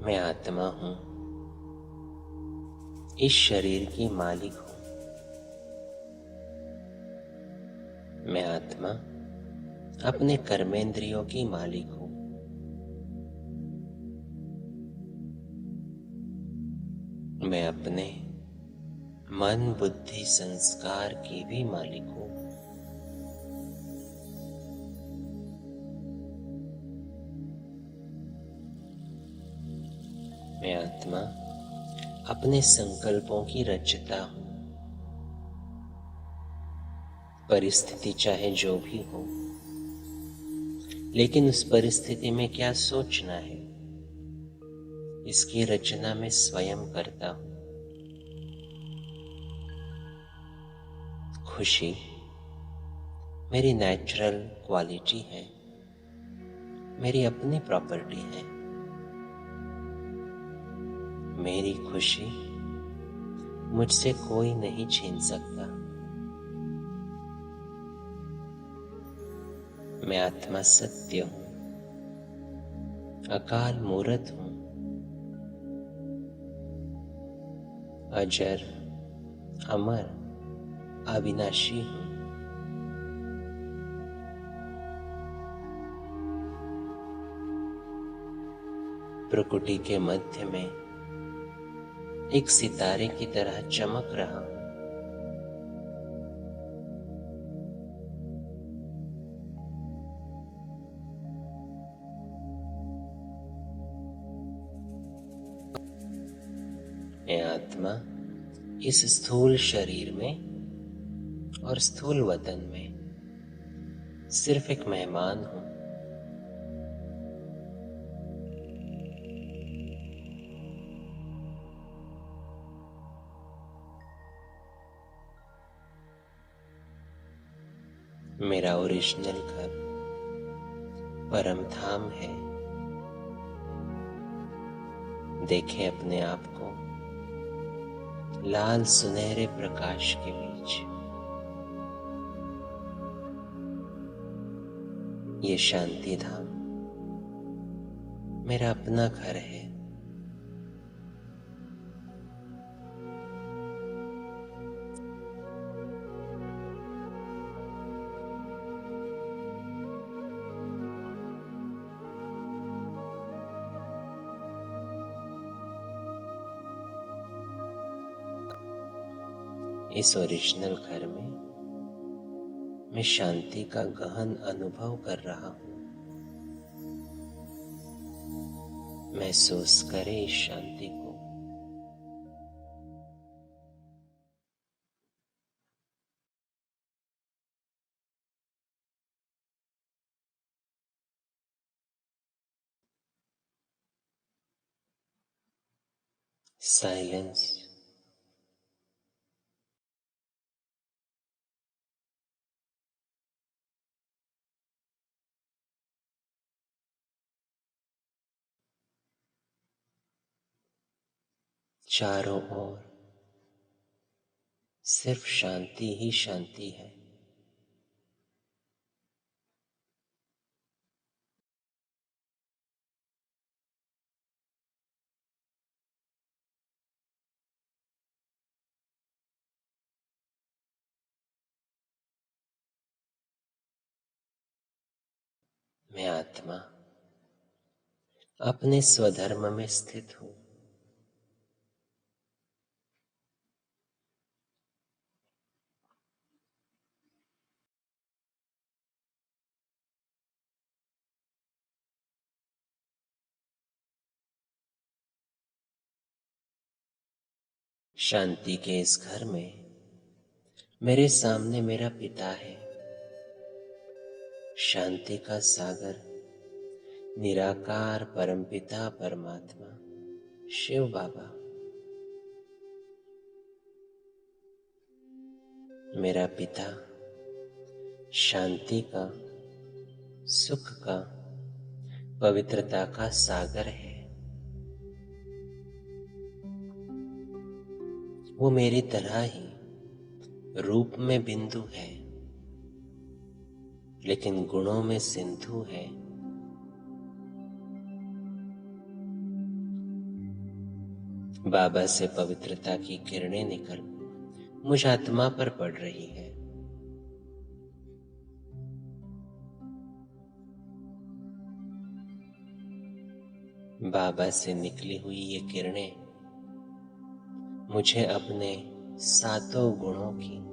मैं आत्मा हूं, इस शरीर की मालिक हूं। मैं आत्मा अपने कर्मेंद्रियों की मालिक हूं। मैं अपने मन, बुद्धि, संस्कार की भी मालिक हूं। मैं आत्मा अपने संकल्पों की रचयिता हूं। परिस्थिति चाहे जो भी हो, लेकिन उस परिस्थिति में क्या सोचना है, इसकी रचना मैं स्वयं करता हूं। खुशी मेरी नेचुरल क्वालिटी है, मेरी अपनी प्रॉपर्टी है। मेरी खुशी मुझसे कोई नहीं छीन सकता। मैं आत्मा सत्य हूं, अकाल मूर्त हूं, अजर, अमर, अविनाशी हूं। प्रकृति के मध्य में एक सितारे की तरह चमक रहा हूं। मैं आत्मा इस स्थूल शरीर में और स्थूल वतन में सिर्फ एक मेहमान हूं। मेरा ओरिजिनल घर परम धाम है। देखें अपने आप को लाल सुनहरे प्रकाश के बीच। ये शांति धाम मेरा अपना घर है। इस ओरिजिनल घर में मैं शांति का गहन अनुभव कर रहा हूं। महसूस करें इस शांति को। साइलेंस चारों ओर सिर्फ शांति ही शांति है। मैं आत्मा अपने स्वधर्म में स्थित हूं। शांति के इस घर में मेरे सामने मेरा पिता है, शांति का सागर, निराकार परमपिता परमात्मा शिव बाबा। मेरा पिता शांति का, सुख का, पवित्रता का सागर है। वो मेरी तरह ही रूप में बिंदु है, लेकिन गुणों में सिंधु है। बाबा से पवित्रता की किरणें निकल मुझ आत्मा पर पड़ रही है। बाबा से निकली हुई ये किरणें मुझे अपने सातों गुणों की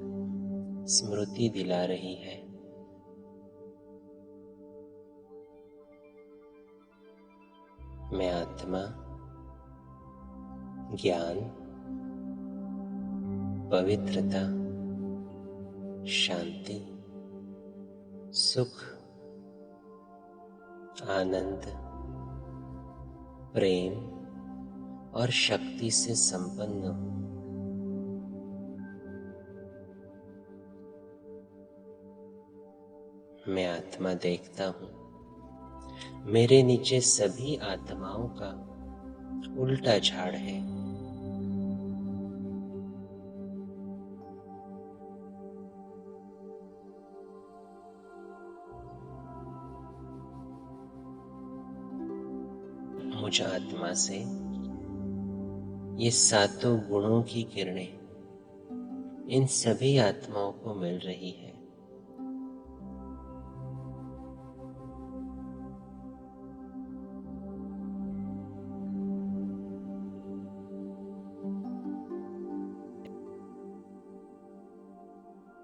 स्मृति दिला रही है। मैं आत्मा ज्ञान, पवित्रता, शांति, सुख, आनंद, प्रेम और शक्ति से संपन्न हूं। मैं आत्मा देखता हूं मेरे नीचे सभी आत्माओं का उल्टा झाड़ है। मुझ आत्मा से ये सातों गुणों की किरणें इन सभी आत्माओं को मिल रही है।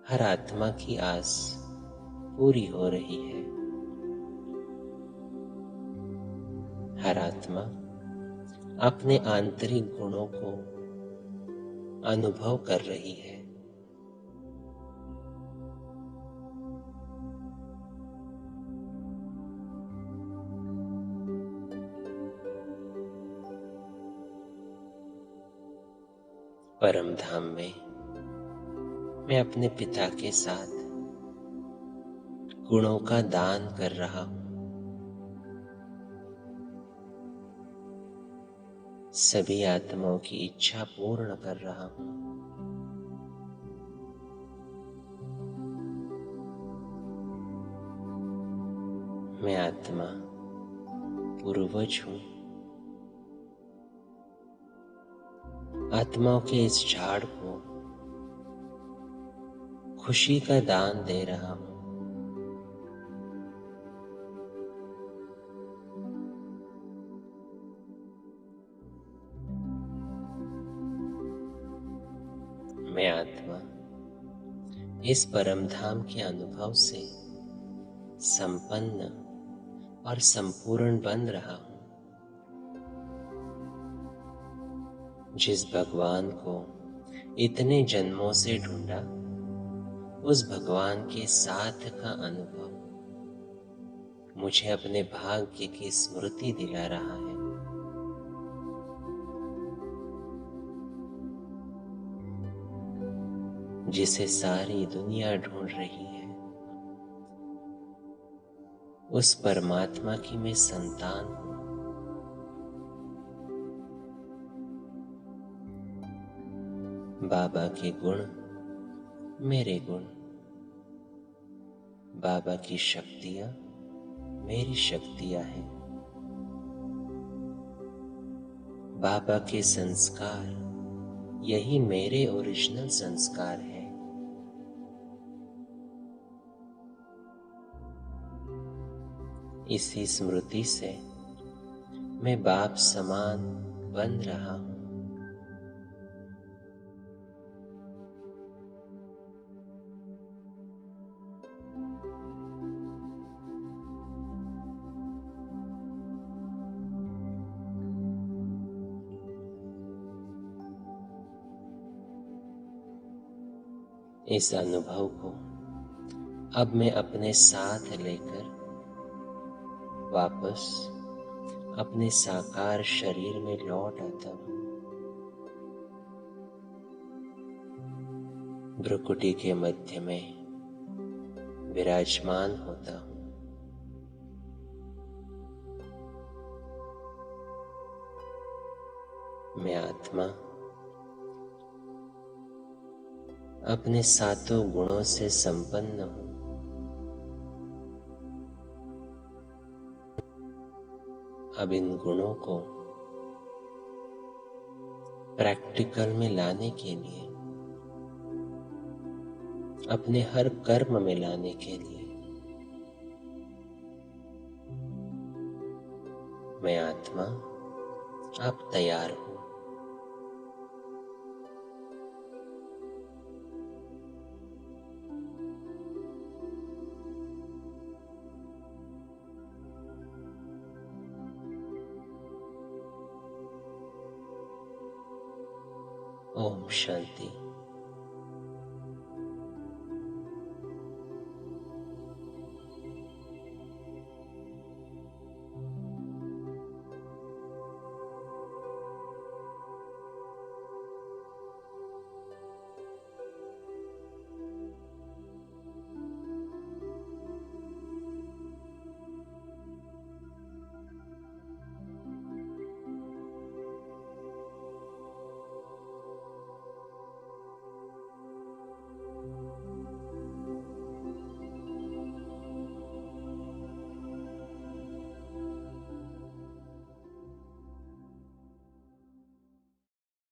हर आत्मा की आस पूरी हो रही है। हर आत्मा अपने आंतरिक गुणों को अनुभव कर रही है। परम धाम में मैं अपने पिता के साथ गुणों का दान कर रहा हूं। सभी आत्माओं की इच्छा पूर्ण कर रहा हूं। मैं आत्मा पूर्वज हूं। आत्माओं के इस झाड़ को खुशी का दान दे रहा हूं। मैं आत्मा इस परम धाम के अनुभव से संपन्न और संपूर्ण बन रहा हूं। जिस भगवान को इतने जन्मों से ढूंढा, उस भगवान के साथ का अनुभव मुझे अपने भाग्य की स्मृति दिला रहा है। जिसे सारी दुनिया ढूंढ रही है, उस परमात्मा की मैं संतान हूं। बाबा के गुण मेरे गुण, बाबा की शक्तियां मेरी शक्तियां हैं। बाबा के संस्कार यही मेरे ओरिजिनल संस्कार हैं। इसी स्मृति से मैं बाप समान बन रहा हूं। इस अनुभव को अब मैं अपने साथ लेकर वापस अपने साकार शरीर में लौट आता हूं। भ्रुकुटी के मध्य में विराजमान होता हूं। मैं आत्मा अपने सातों गुणों से संपन्न हूं। अब इन गुणों को प्रैक्टिकल में लाने के लिए, अपने हर कर्म में लाने के लिए मैं आत्मा, आप तैयार हो। ओम शांति।